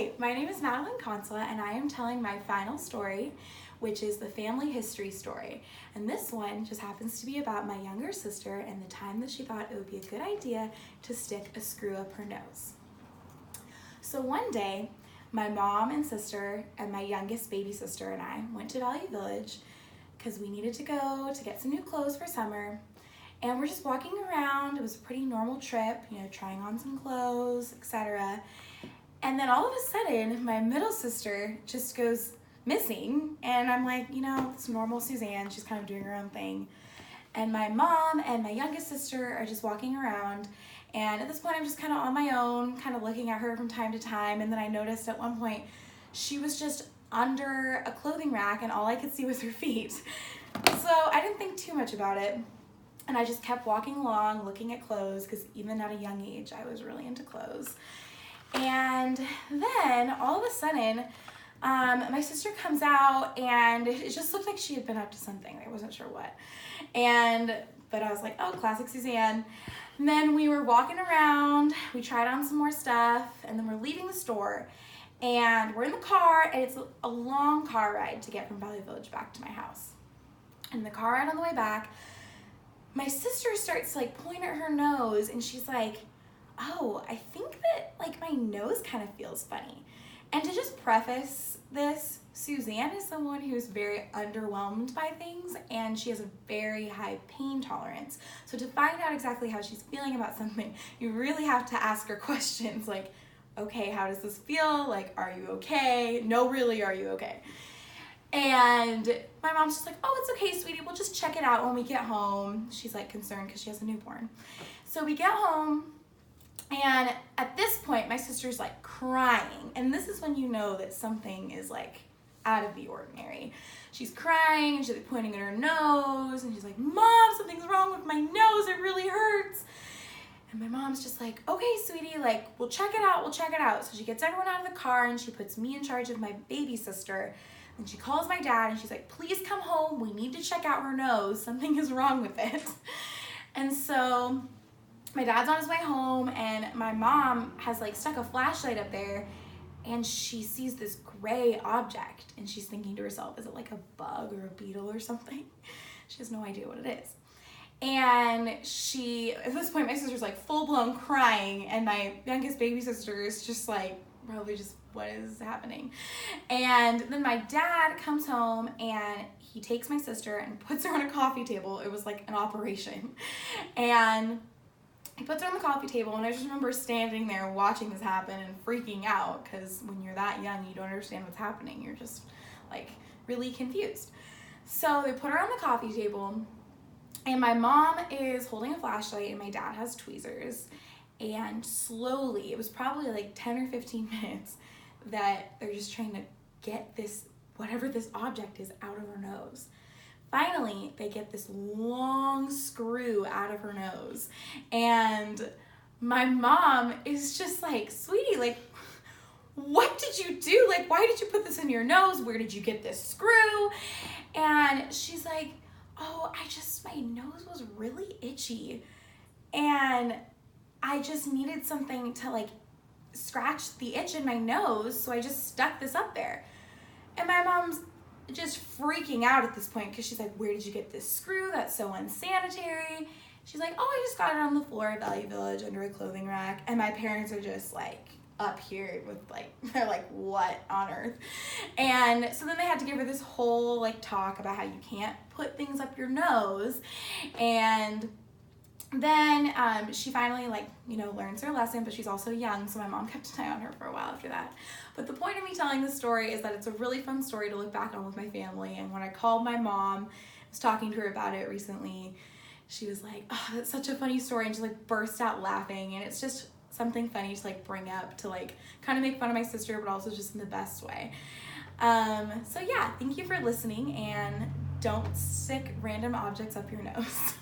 Hi, my name is Madeline Konswa, and I am telling my final story, which is the family history story. And this one just happens to be about my younger sister and the time that she thought it would be a good idea to stick a screw up her nose. So one day, my mom and sister and my youngest baby sister and I went to Valley Village because we needed to go to get some new clothes for summer. And we're just walking around. It was a pretty normal trip, trying on some clothes, etc. And then all of a sudden, my middle sister just goes missing. And I'm like, it's normal Suzanne. She's kind of doing her own thing. And my mom and my youngest sister are just walking around. And at this point, I'm just kind of on my own, kind of looking at her from time to time. And then I noticed at one point, she was just under a clothing rack and all I could see was her feet. So I didn't think too much about it. And I just kept walking along, looking at clothes, because even at a young age, I was really into clothes. And then, all of a sudden, my sister comes out, and it just looked like she had been up to something. I wasn't sure what. But I was like, oh, classic Suzanne. And then we were walking around, we tried on some more stuff, and then we're leaving the store. And we're in the car, and it's a long car ride to get from Valley Village back to my house. And the car ride on the way back, my sister starts pulling at her nose, and she's like, oh, I think that my nose kind of feels funny. And to just preface this, Suzanne is someone who's very underwhelmed by things, and she has a very high pain tolerance. So to find out exactly how she's feeling about something, you really have to ask her questions like, okay, how does this feel? Are you okay? No, really, are you okay? And my mom's just like, oh, it's okay, sweetie. We'll just check it out when we get home. She's concerned because she has a newborn. So we get home, and at this point, my sister's crying. And this is when you know that something is out of the ordinary. She's crying, and she's pointing at her nose, and she's like, Mom, something's wrong with my nose. It really hurts. And my mom's just like, okay, sweetie, we'll check it out. We'll check it out. So she gets everyone out of the car, and she puts me in charge of my baby sister. And she calls my dad, and she's like, please come home. We need to check out her nose. Something is wrong with it. And so my dad's on his way home, and my mom has stuck a flashlight up there, and she sees this gray object, and she's thinking to herself, is it a bug or a beetle or something? She has no idea what it is. And at this point, my sister's full-blown crying, and my youngest baby sister is just probably just, what is happening? And then my dad comes home, and he takes my sister and puts her on a coffee table. It was an operation. And he puts her on the coffee table, and I just remember standing there watching this happen and freaking out, because when you're that young, you don't understand what's happening. You're just really confused. So they put her on the coffee table, and my mom is holding a flashlight, and my dad has tweezers. And slowly, it was probably 10 or 15 minutes, that they're just trying to get this, whatever this object is, out of her nose. Finally, they get this long screw out of her nose. And my mom is just sweetie, what did you do? Why did you put this in your nose? Where did you get this screw? And she's like, oh, my nose was really itchy. And I just needed something to scratch the itch in my nose, so I just stuck this up there. And my mom's just freaking out at this point, because she's like, where did you get this screw? That's so unsanitary. She's like, oh, I just got it on the floor at Valley Village under a clothing rack. And my parents are just up here with they're what on earth? And so then they had to give her this whole talk about how you can't put things up your nose. And then she finally learns her lesson, but she's also young, so my mom kept an eye on her for a while after that. But the point of me telling this story is that it's a really fun story to look back on with my family. And when I called my mom, I was talking to her about it recently, she was like, oh, that's such a funny story, and just burst out laughing. And it's just something funny to bring up, to kind of make fun of my sister, but also just in the best way. So yeah, thank you for listening, and don't stick random objects up your nose.